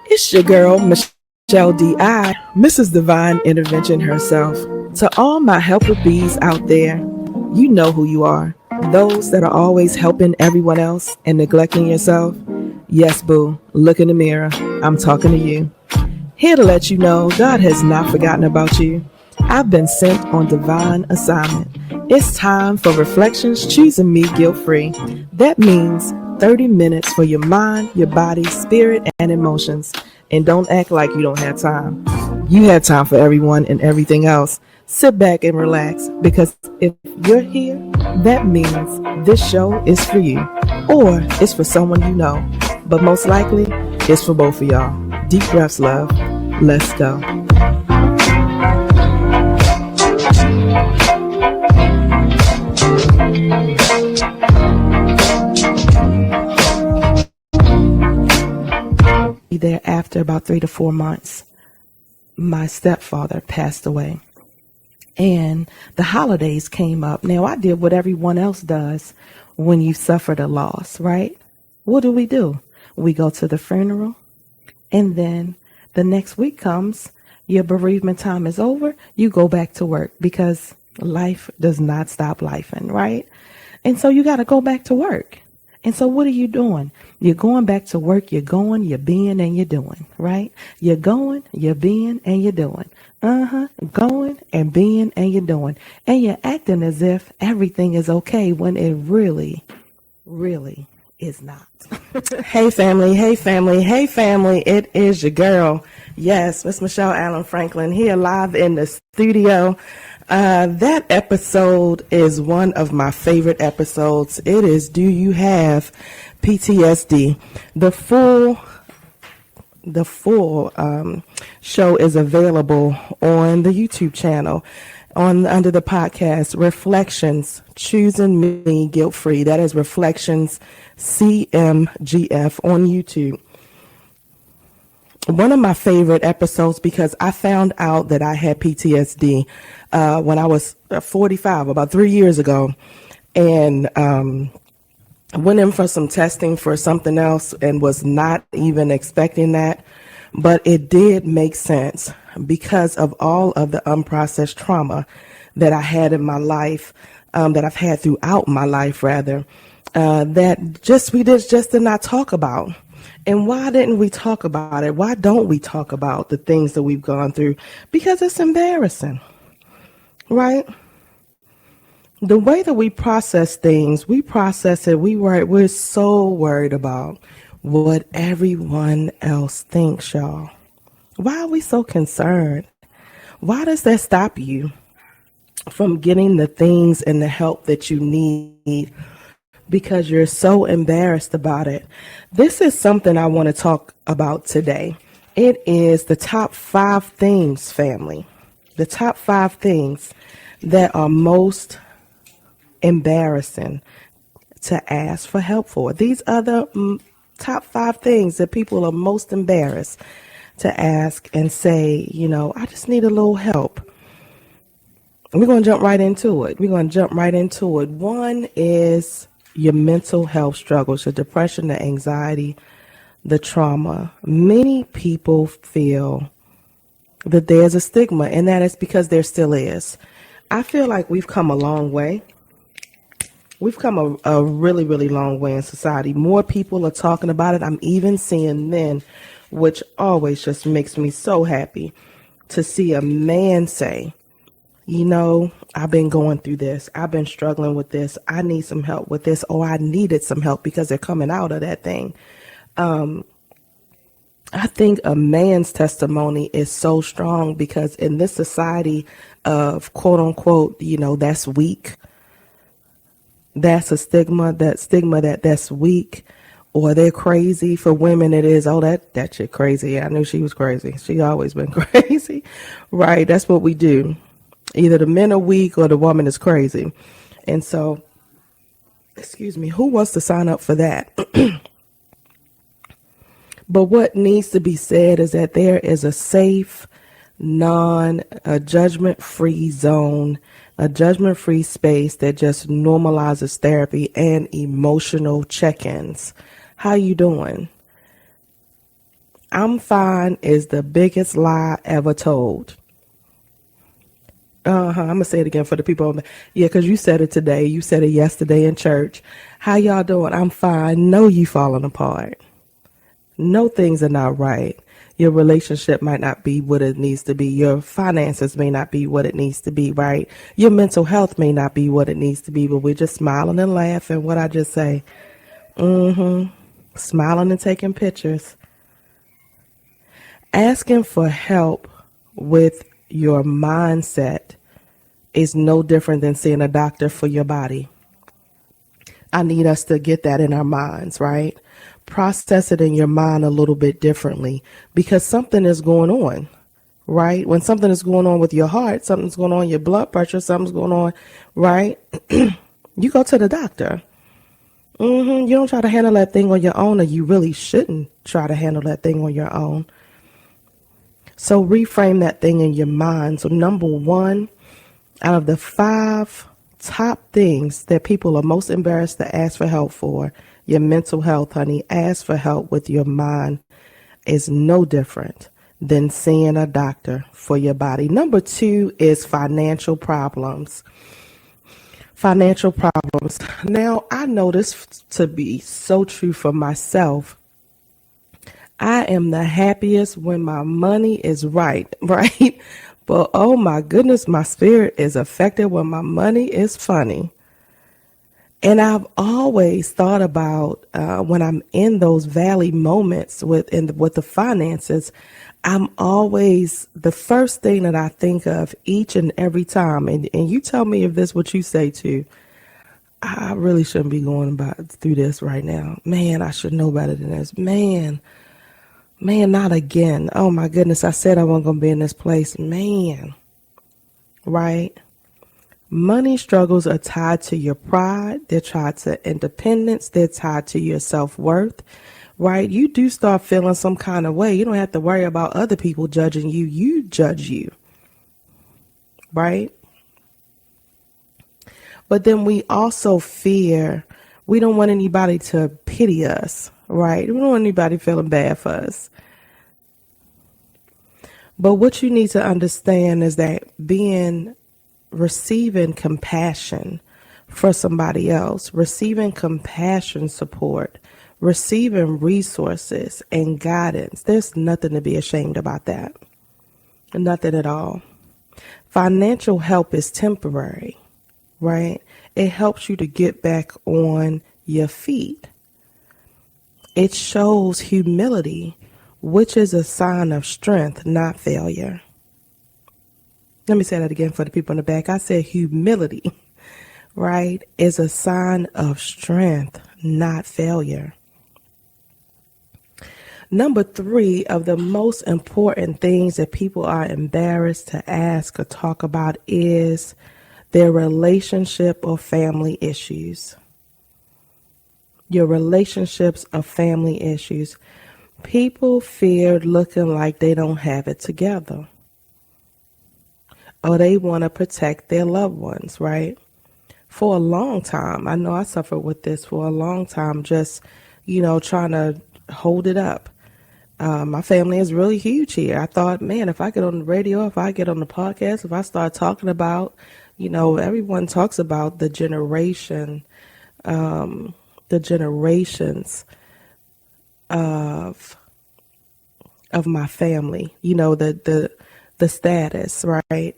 It's your girl, Michelle D.I., Mrs. Divine Intervention herself. To all my helper bees out there, you know who you are. Those that are always helping everyone else and neglecting yourself. Yes, boo, look in the mirror. I'm talking to you. Here to let you know God has not forgotten about you. I've been sent on divine assignment. It's time for reflections choosing me guilt free. That means 30 minutes for your mind, your body, spirit, and emotions. And don't act like you don't have time. You have time for everyone and everything else. Sit back and relax because if you're here, that means this show is for you or it's for someone you know. But most likely, it's for both of y'all. Deep breaths, love. Let's go. Thereafter, about 3 to 4 months, my stepfather passed away. And the holidays came up. Now, I did what everyone else does when you suffered a loss, right? What do? We go to the funeral, and then the next week comes, your bereavement time is over, you go back to work because life does not stop lifing, right? And so you got to go back to work. And so what are you doing? You're going back to work, you're going, you're being, and you're doing, right? You're going, you're being, and you're doing. Going and being, and you're doing. And you're acting as if everything is okay when it really, really is not. Hey family, hey family, hey family, it is your girl. Yes, Miss Michelle Allen Franklin here live in the studio. That episode is one of my favorite episodes. It is Do You Have PTSD? The full show is available on the YouTube channel under the podcast Reflections Choosing Me Guilt Free. That is Reflections CMGF on YouTube. One of my favorite episodes because I found out that I had PTSD when I was 45, about 3 years ago, and went in for some testing for something else and was not even expecting that. But it did make sense because of all of the unprocessed trauma that I had in my life, that I've had throughout my life, rather, that we just did not talk about. And why didn't we talk about it? Why don't we talk about the things that we've gone through? Because it's embarrassing, right? The way that we process things, we process it, we're so worried about what everyone else thinks, y'all. Why are we so concerned? Why does that stop you from getting the things and the help that you need because you're so embarrassed about it? This is something I want to talk about today. It is the top 5 things, family. The top 5 things that are most embarrassing to ask for help for. These are the top 5 things that people are most embarrassed to ask and say, I just need a little help. We're going to jump right into it. One is your mental health struggles, the depression, the anxiety, the trauma. Many people feel that there's a stigma, and that is because there still is. I feel like we've come a long way. We've come a really, really long way in society. More people are talking about it. I'm even seeing men, which always just makes me so happy to see a man say, I've been going through this. I've been struggling with this. I need some help with this. Or I needed some help because they're coming out of that thing. I think a man's testimony is so strong because in this society of quote unquote, that's weak. That's a stigma, that's weak, or they're crazy. For women, it is, that chick crazy. Yeah, I knew she was crazy. She always been crazy, right? That's what we do. Either the men are weak or the woman is crazy. And so, excuse me, who wants to sign up for that? But what needs to be said is that there is a safe, judgment-free zone, a judgment-free space that just normalizes therapy and emotional check-ins. How you doing? I'm fine is the biggest lie ever told. I'm gonna say it again for the people. Yeah, because you said it today. You said it yesterday in church. How y'all doing? I'm fine. No, you falling apart. No, things are not right. Your relationship might not be what it needs to be. Your finances may not be what it needs to be, right? Your mental health may not be what it needs to be, but we're just smiling and laughing. What I just say? Smiling and taking pictures. Asking for help with your mindset is no different than seeing a doctor for your body. I need us to get that in our minds, right? Process it in your mind a little bit differently because something is going on, right? When something is going on with your heart, something's going on, your blood pressure, something's going on, right? You go to the doctor. You don't try to handle that thing on your own, or you really shouldn't try to handle that thing on your own. So reframe that thing in your mind. So number one, out of the 5 top things that people are most embarrassed to ask for help for, your mental health, honey, ask for help with your mind is no different than seeing a doctor for your body. Number 2 is financial problems. Financial problems. Now, I know this to be so true for myself. I am the happiest when my money is right, right? But oh my goodness, my spirit is affected when my money is funny. And I've always thought about when I'm in those valley moments with the finances, I'm always the first thing that I think of each and every time. And you tell me if this is what you say too. I really shouldn't be going through this right now. Man, I should know better than this. Man, not again. Oh my goodness, I said I wasn't going to be in this place. Man, right? Money struggles are tied to your pride. They're tied to independence. They're tied to your self-worth, right? You do start feeling some kind of way. You don't have to worry about other people judging you. You judge you, right? But then we also fear, we don't want anybody to pity us, right? We don't want anybody feeling bad for us. But what you need to understand is that receiving compassion for somebody else, receiving compassion support, receiving resources and guidance, there's nothing to be ashamed about that. Nothing at all. Financial help is temporary, right? It helps you to get back on your feet. It shows humility, which is a sign of strength, not failure. Let me say that again for the people in the back. I said humility, right, is a sign of strength, not failure. Number 3 of the most important things that people are embarrassed to ask or talk about is their relationship or family issues. Your relationships or family issues. People fear looking like they don't have it together. Or they want to protect their loved ones, right? For a long time, I know I suffered with this for a long time, just, trying to hold it up. My family is really huge here. I thought, man, if I get on the radio, if I get on the podcast, if I start talking about, everyone talks about the generations of my family, the status, right?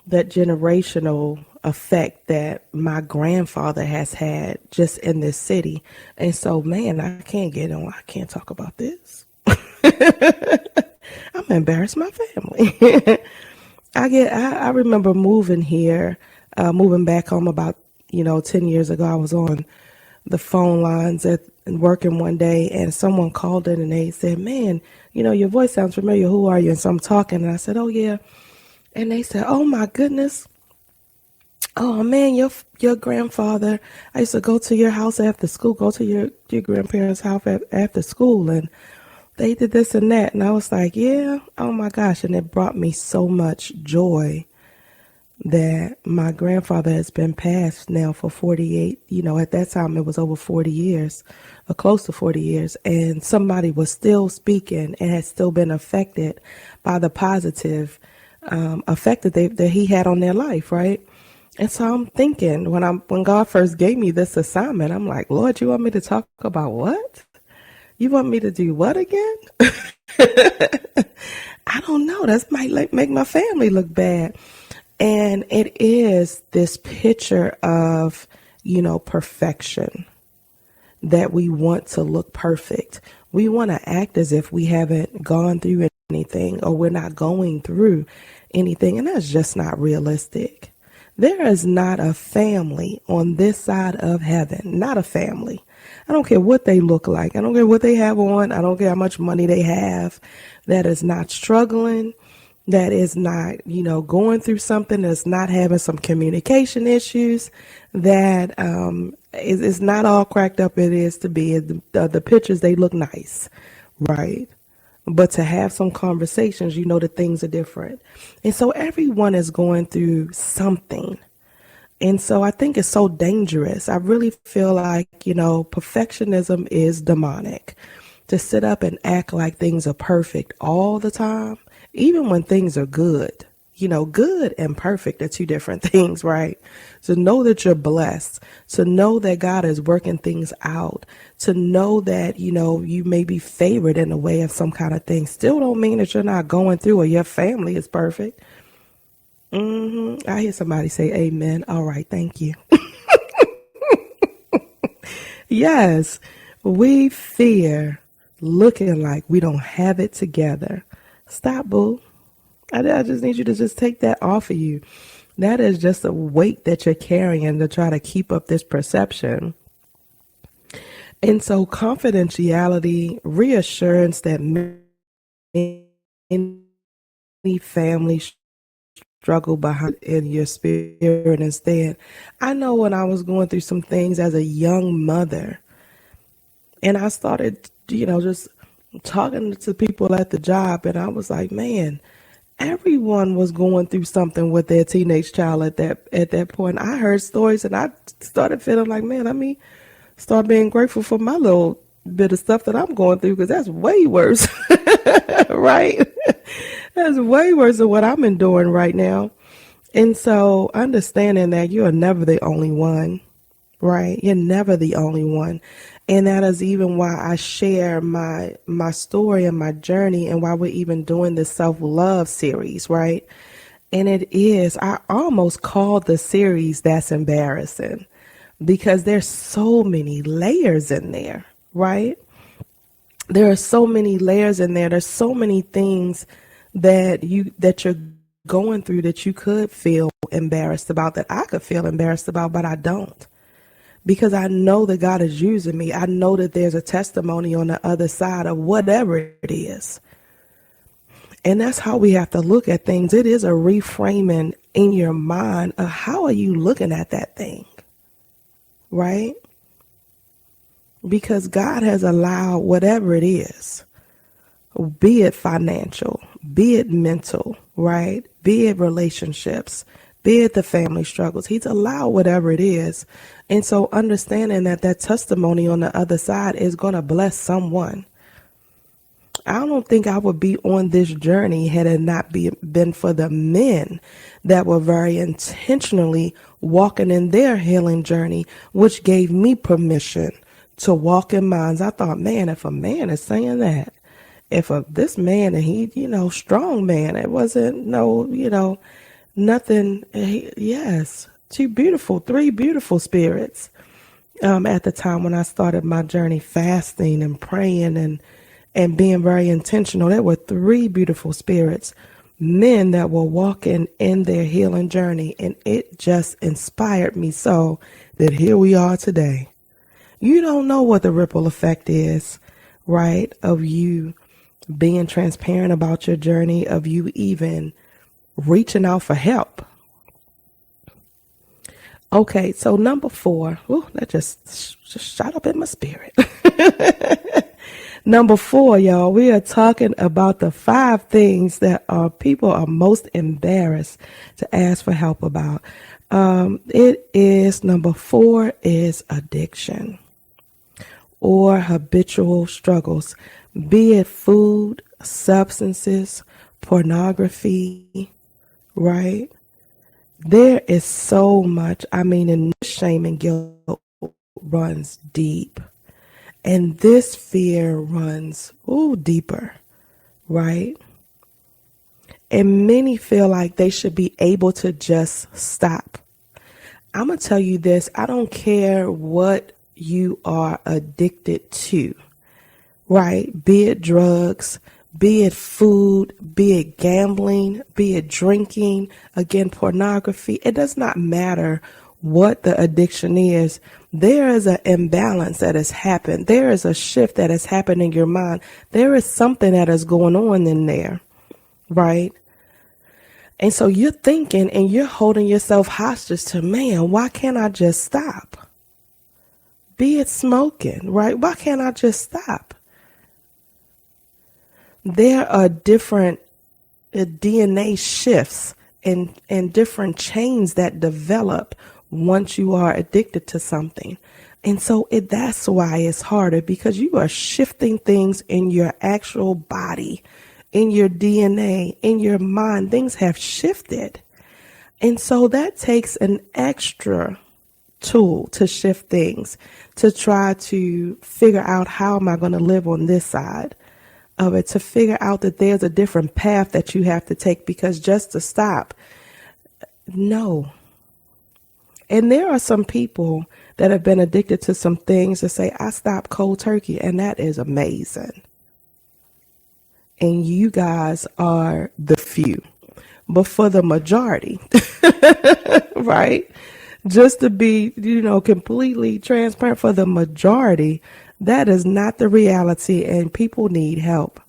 That generational effect that my grandfather has had just in this city. And so, man, I can't talk about this. I'm gonna embarrass my family. I remember moving back home about, 10 years ago. I was on the phone lines and working one day, and someone called in and they said, man, your voice sounds familiar. Who are you? And so I'm talking, and I said, oh yeah. And they said, oh my goodness. Oh man, your grandfather, I used to go to your house after school, go to your grandparents' house after school, and they did this and that. And I was like, yeah, oh my gosh. And it brought me so much joy that my grandfather has been passed now for 48, at that time it was over 40 years, or close to 40 years, and somebody was still speaking and had still been affected by the positive effect that he had on their life, right? And so I'm thinking when God first gave me this assignment, I'm like, Lord, you want me to talk about what? You want me to do what again? I don't know. That might make my family look bad. And it is this picture of, perfection, that we want to look perfect. We want to act as if we haven't gone through anything or we're not going through anything. And that's just not realistic. There is not a family on this side of heaven, not a family. I don't care what they look like. I don't care what they have on. I don't care how much money they have, that is not struggling, that is not, going through something, that's not having some communication issues, that is not all cracked up it is to be. The pictures, they look nice, right? But to have some conversations, that things are different. And so everyone is going through something. And so I think it's so dangerous. I really feel like, perfectionism is demonic. To sit up and act like things are perfect all the time, even when things are good. Good and perfect are two different things, right? To know that you're blessed, to know that God is working things out, to know that, you may be favored in the way of some kind of thing, still don't mean that you're not going through or your family is perfect. I hear somebody say amen. All right, thank you. Yes, we fear looking like we don't have it together. Stop, boo. I just need you to just take that off of you. That is just a weight that you're carrying to try to keep up this perception. And so confidentiality, reassurance that many families struggle behind in your spirit instead. I know when I was going through some things as a young mother, and I started, just talking to people at the job, and I was like, man, everyone was going through something with their teenage child at that point. I heard stories, and I started feeling like, man, let me start being grateful for my little bit of stuff that I'm going through, because that's way worse, right? That's way worse than what I'm enduring right now. And so understanding that you are never the only one, right? You're never the only one. And that is even why I share my story and my journey, and why we're even doing this self-love series, right? And I almost called the series That's Embarrassing, because there's so many layers in there, right? There are so many layers in there. There's so many things that you're going through that you could feel embarrassed about, that I could feel embarrassed about, but I don't. Because I know that God is using me. I know that there's a testimony on the other side of whatever it is. And that's how we have to look at things. It is a reframing in your mind of how are you looking at that thing, right? Because God has allowed whatever it is, be it financial, be it mental, right? Be it relationships, be it the family struggles. He's allowed whatever it is. And so understanding that testimony on the other side is going to bless someone. I don't think I would be on this journey had it not been for the men that were very intentionally walking in their healing journey, which gave me permission to walk in mine. I thought, man, if a man is saying that, this man, and he, strong man, it wasn't nothing. Yes, three beautiful spirits. At the time when I started my journey, fasting and praying and being very intentional, there were three beautiful spirits, men that were walking in their healing journey, and it just inspired me so that here we are today. You don't know what the ripple effect is, right? Of you being transparent about your journey, of you even reaching out for help. Okay, so number 4, that just shot up in my spirit. Number 4, y'all, we are talking about the 5 things that people are most embarrassed to ask for help about. It is number 4 is addiction or habitual struggles, be it food, substances, pornography, right? There is so much. I mean, and shame and guilt runs deep. And this fear runs deeper, right? And many feel like they should be able to just stop. I'm going to tell you this. I don't care what you are addicted to, right? Be it drugs, be it food, be it gambling, be it drinking, again, pornography. It does not matter what the addiction is. There is an imbalance that has happened. There is a shift that has happened in your mind. There is something that is going on in there, right? And so you're thinking and you're holding yourself hostage to, man, why can't I just stop? Be it smoking, right? Why can't I just stop? There are different DNA shifts and different chains that develop once you are addicted to something. And so that's why it's harder, because you are shifting things in your actual body, in your DNA, in your mind. Things have shifted. And so that takes an extra tool to shift things, to try to figure out how am I going to live on this side of it, to figure out that there's a different path that you have to take, because just to stop, no. And there are some people that have been addicted to some things that say, I stopped cold turkey, and that is amazing. And you guys are the few. But for the majority, right? Just to be, completely transparent, for the majority, that is not the reality, and people need help.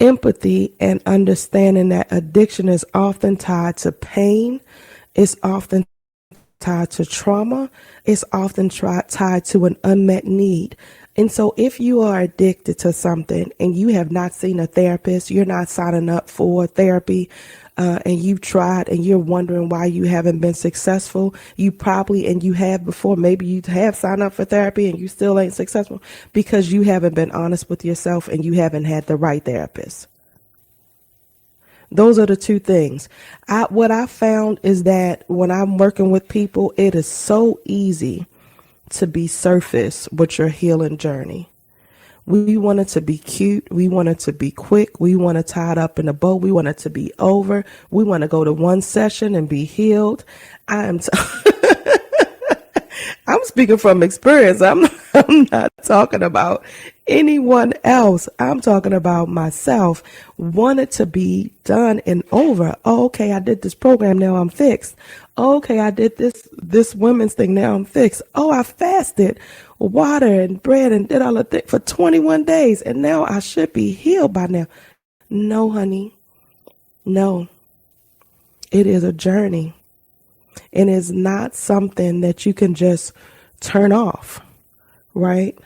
Empathy and understanding that addiction is often tied to pain, it's often tied to trauma, it's often tied to an unmet need. And so if you are addicted to something and you have not seen a therapist, you're not signing up for therapy, and you've tried and you're wondering why you haven't been successful, you probably, and you have before, maybe you have signed up for therapy and you still ain't successful because you haven't been honest with yourself and you haven't had the right therapist. Those are the 2 things. What I found is that when I'm working with people, it is so easy to be surface with your healing journey. We want it to be cute. We want it to be quick. We want to tie it up in a bow. We want it to be over. We want to go to one session and be healed. I'm speaking from experience. I'm not talking about anyone else. I'm talking about myself. Want it to be done and over. Oh, okay, I did this program. Now I'm fixed. Oh, okay, I did this women's thing. Now I'm fixed. Oh, I fasted water and bread and did all the things for 21 days. And now I should be healed by now. No, honey. No. It is a journey. And it's not something that you can just turn off, right?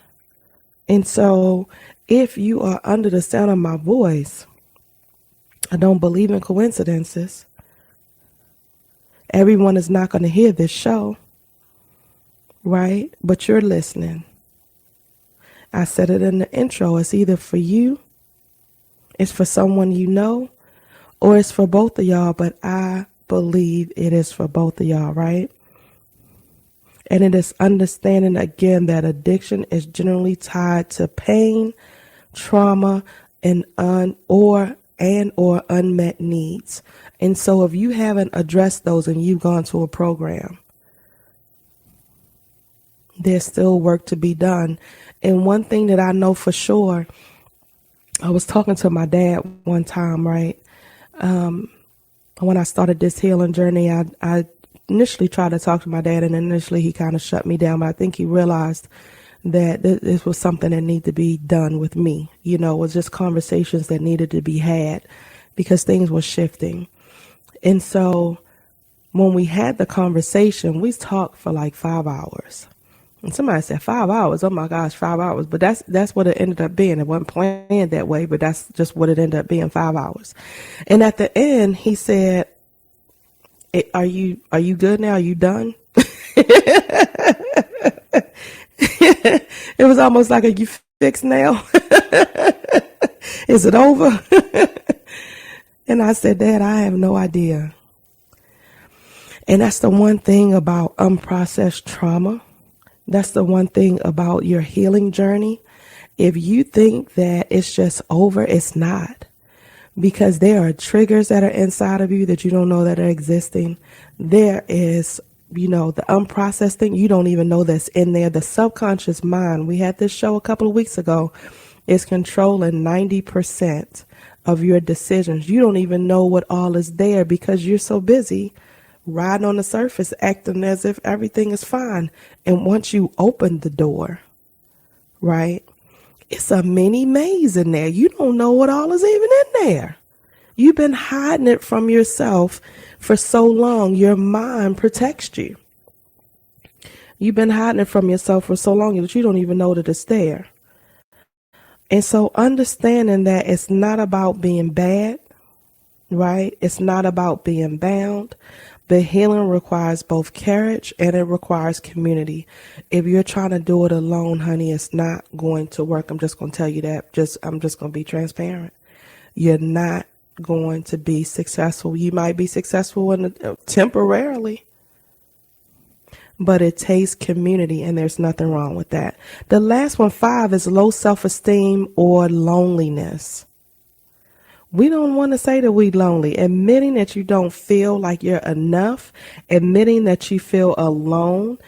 And so if you are under the sound of my voice, I don't believe in coincidences. Everyone is not going to hear this show, right? But you're listening. I said it in the intro. It's either for you, it's for someone you know, or it's for both of y'all. But I believe it is for both of y'all, right? And it is understanding again that addiction is generally tied to pain, trauma, and or unmet needs. And so if you haven't addressed those and you've gone to a program, there's still work to be done. And one thing that I know for sure, I was talking to my dad one time, right? When I started this healing journey, I initially tried to talk to my dad, and initially he kind of shut me down, but I think he realized that this was something that needed to be done with me. It was just conversations that needed to be had because things were shifting. And so when we had the conversation, we talked for like 5 hours, And somebody said 5 hours. Oh my gosh, 5 hours. But that's what it ended up being. It wasn't planned that way, but that's just what it ended up being, 5 hours. And at the end, he said, are you good now? Are you done? It was almost like, are you fixed now? Is it over? And I said, Dad, I have no idea. And that's the one thing about unprocessed trauma. That's the one thing about your healing journey. If you think that it's just over, it's not. Because there are triggers that are inside of you that you don't know that are existing. There is, the unprocessed thing you don't even know that's in there. The subconscious mind, we had this show a couple of weeks ago, is controlling 90% of your decisions. You don't even know what all is there because you're so busy riding on the surface, acting as if everything is fine. And once you open the door, right, it's a mini maze in there. You don't know what all is even in there. You've been hiding it from yourself for so long. Your mind protects you. You've been hiding it from yourself for so long that you don't even know that it's there. And so understanding that it's not about being bad, right? It's not about being bound. The healing requires both courage and it requires community. If you're trying to do it alone, honey, it's not going to work. I'm just going to tell you that. I'm just going to be transparent. You're not going to be successful. You might be successful temporarily, but it takes community, and there's nothing wrong with that. The last one, 5, is low self-esteem or loneliness. We don't want to say that we're lonely. Admitting that you don't feel like you're enough, admitting that you feel alone,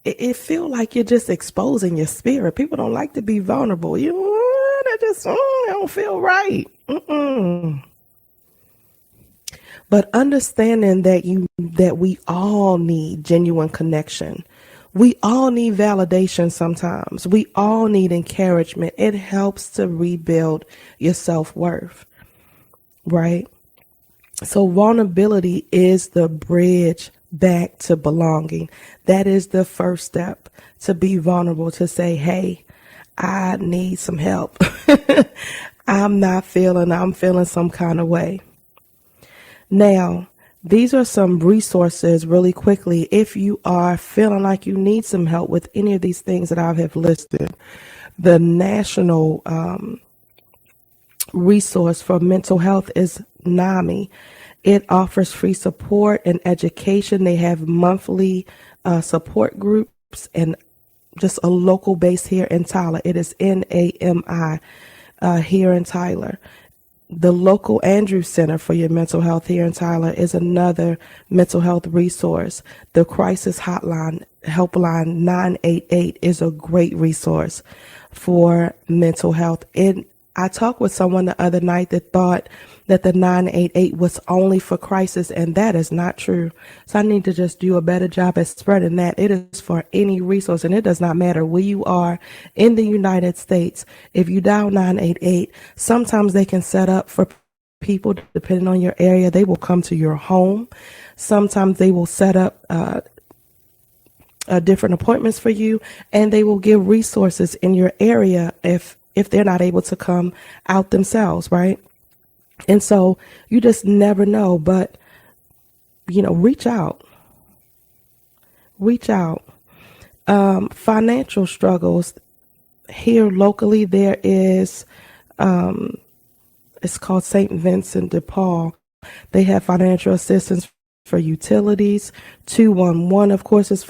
it feel like you're just exposing your spirit. People don't like to be vulnerable. That just don't feel right. But understanding that we all need genuine connection. We all need validation sometimes. We all need encouragement. It helps to rebuild your self-worth. Right? So vulnerability is the bridge back to belonging. That is the first step, to be vulnerable, to say, hey, I need some help. I'm feeling some kind of way. Now, these are some resources really quickly. If you are feeling like you need some help with any of these things that I have listed, the national resource for mental health is NAMI. It offers free support and education. They have monthly support groups and just a local base here in Tyler. It is NAMI here in Tyler. The local Andrews Center for your mental health here in Tyler is another mental health resource. The crisis hotline, helpline 988, is a great resource for mental health. I talked with someone the other night that thought that the 988 was only for crisis, and that is not true. So I need to just do a better job at spreading that. It is for any resource, and it does not matter where you are in the United States. If you dial 988, sometimes they can set up for people, depending on your area. They will come to your home. Sometimes they will set up different appointments for you, and they will give resources in your area if they're not able to come out themselves, right? And so you just never know, but, reach out. Financial struggles. Here locally, there is, it's called St. Vincent de Paul. They have financial assistance for utilities. 211, of course, is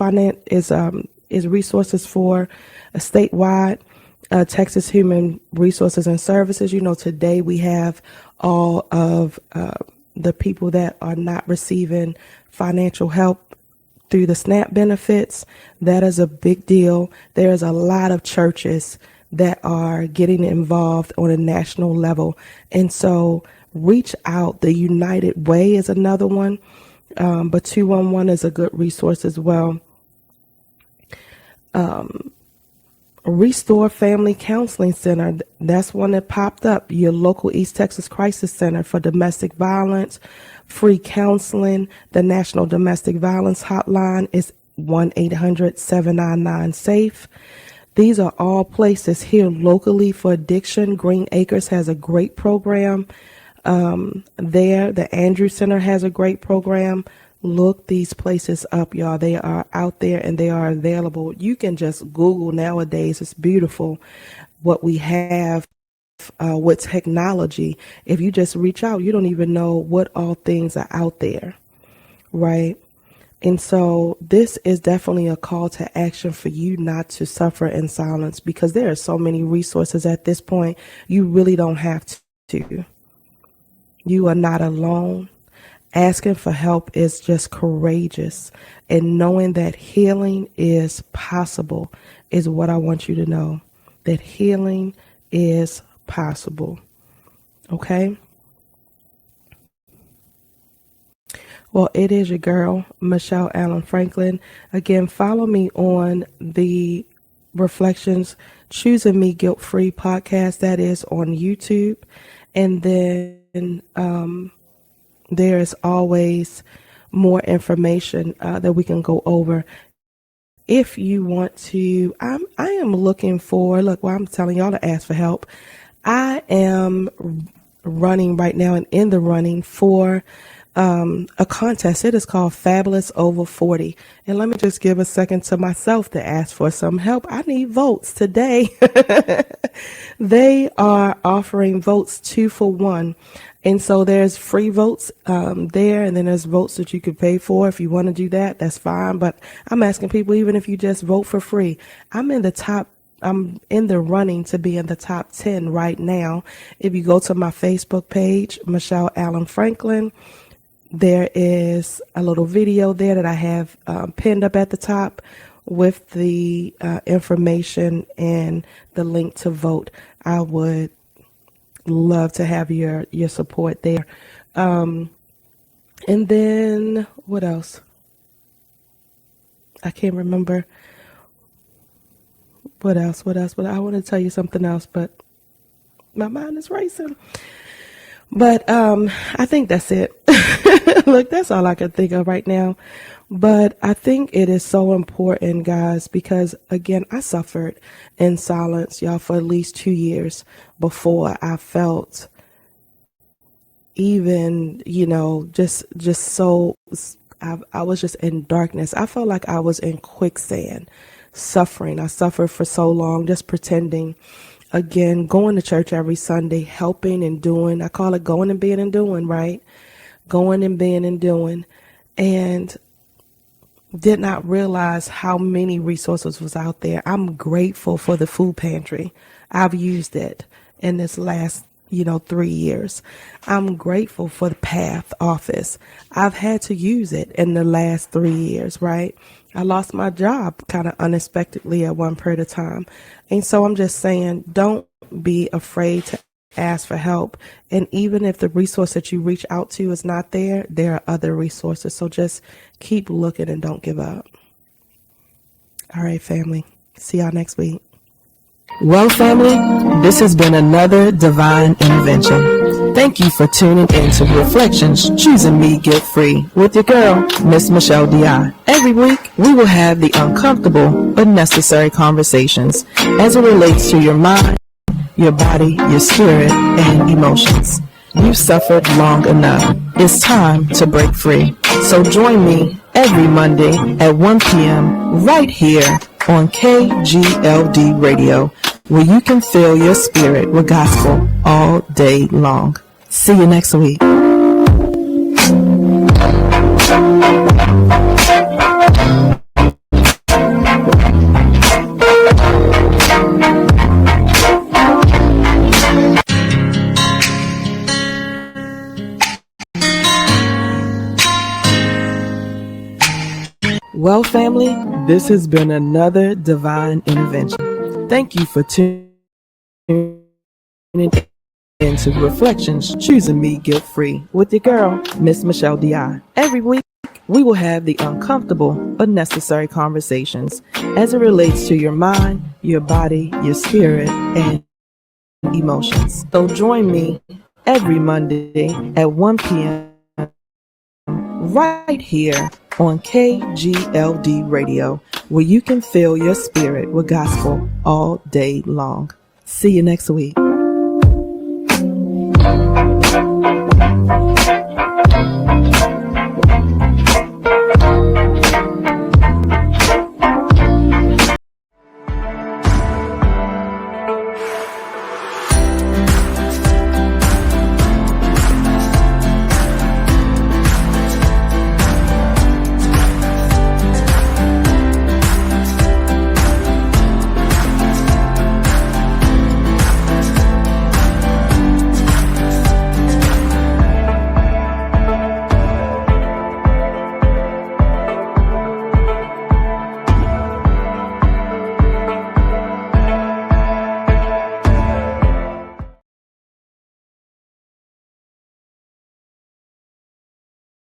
resources for a statewide. Texas Human Resources and Services. Today we have all of the people that are not receiving financial help through the SNAP benefits. That is a big deal. There's a lot of churches that are getting involved on a national level. And so reach out. The United Way is another one, but 211 is a good resource as well. Restore Family Counseling Center. That's one that popped up. Your local East Texas Crisis Center for domestic violence, free counseling. The National Domestic Violence Hotline is 1-800-799-SAFE. These are all places here locally for addiction. Green Acres has a great program there. The Andrew Center has a great program. Look these places up, y'all. They are out there and they are available. You can just Google nowadays. It's beautiful what we have with technology. If you just reach out, you don't even know what all things are out there, right? And so this is definitely a call to action for you not to suffer in silence, because there are so many resources at this point. You really don't have to. You are not alone. Asking for help is just courageous. And knowing that healing is possible is what I want you to know. That healing is possible. Okay? Well, it is your girl, Michelle Allen Franklin. Again, follow me on the Reflections Choosing Me Guilt-Free podcast that is on YouTube. And then there is always more information that we can go over. If you want to, I am looking for, I'm telling y'all to ask for help. I am running right now and in the running for a contest. It is called Fabulous Over 40. And let me just give a second to myself to ask for some help. I need votes today. They are offering votes 2 for 1. And so there's free votes there, and then there's votes that you could pay for. If you want to do that, that's fine. But I'm asking people, even if you just vote for free, I'm in the running to be in the top 10 right now. If you go to my Facebook page, Michelle Allen Franklin, there is a little video there that I have pinned up at the top with the information and the link to vote. I would love to have your support there. And then what else? I can't remember. What else? I want to tell you something else, but my mind is racing. But I think that's it. Look, that's all I can think of right now. But I think it is so important, guys, because, again, I suffered in silence, y'all, for at least 2 years before I felt even, just so, I was just in darkness. I felt like I was in quicksand, suffering. I suffered for so long, just pretending. Again, going to church every Sunday, helping and doing. I call it going and being and doing, right? Going and being and doing. And did not realize how many resources was out there. I'm grateful for the food pantry. I've used it in this last, 3 years. I'm grateful for the PATH office. I've had to use it in the last 3 years, right? I lost my job kind of unexpectedly at one period of time. And so I'm just saying, don't be afraid to ask for help. And even if the resource that you reach out to is not there, there are other resources. So just keep looking and don't give up. All right, family. See y'all next week. Well, family, this has been another divine intervention. Thank you for tuning in to Reflections Choosing Me Guilt-Free with your girl, Miss Michelle D.I. Every week, we will have the uncomfortable but necessary conversations as it relates to your mind, your body, your spirit, and emotions. You've suffered long enough. It's time to break free. So join me every Monday at 1 p.m. right here on KGLD Radio, where you can fill your spirit with gospel all day long. See you next week. Well, family, this has been another divine intervention. Thank you for tuning into Reflections Choosing Me Guilt-Free with your girl, Miss Michelle D.I. Every week, we will have the uncomfortable but necessary conversations as it relates to your mind, your body, your spirit, and emotions. So join me every Monday at 1 p.m. right here on KGLD Radio, where you can fill your spirit with gospel all day long. See you next week.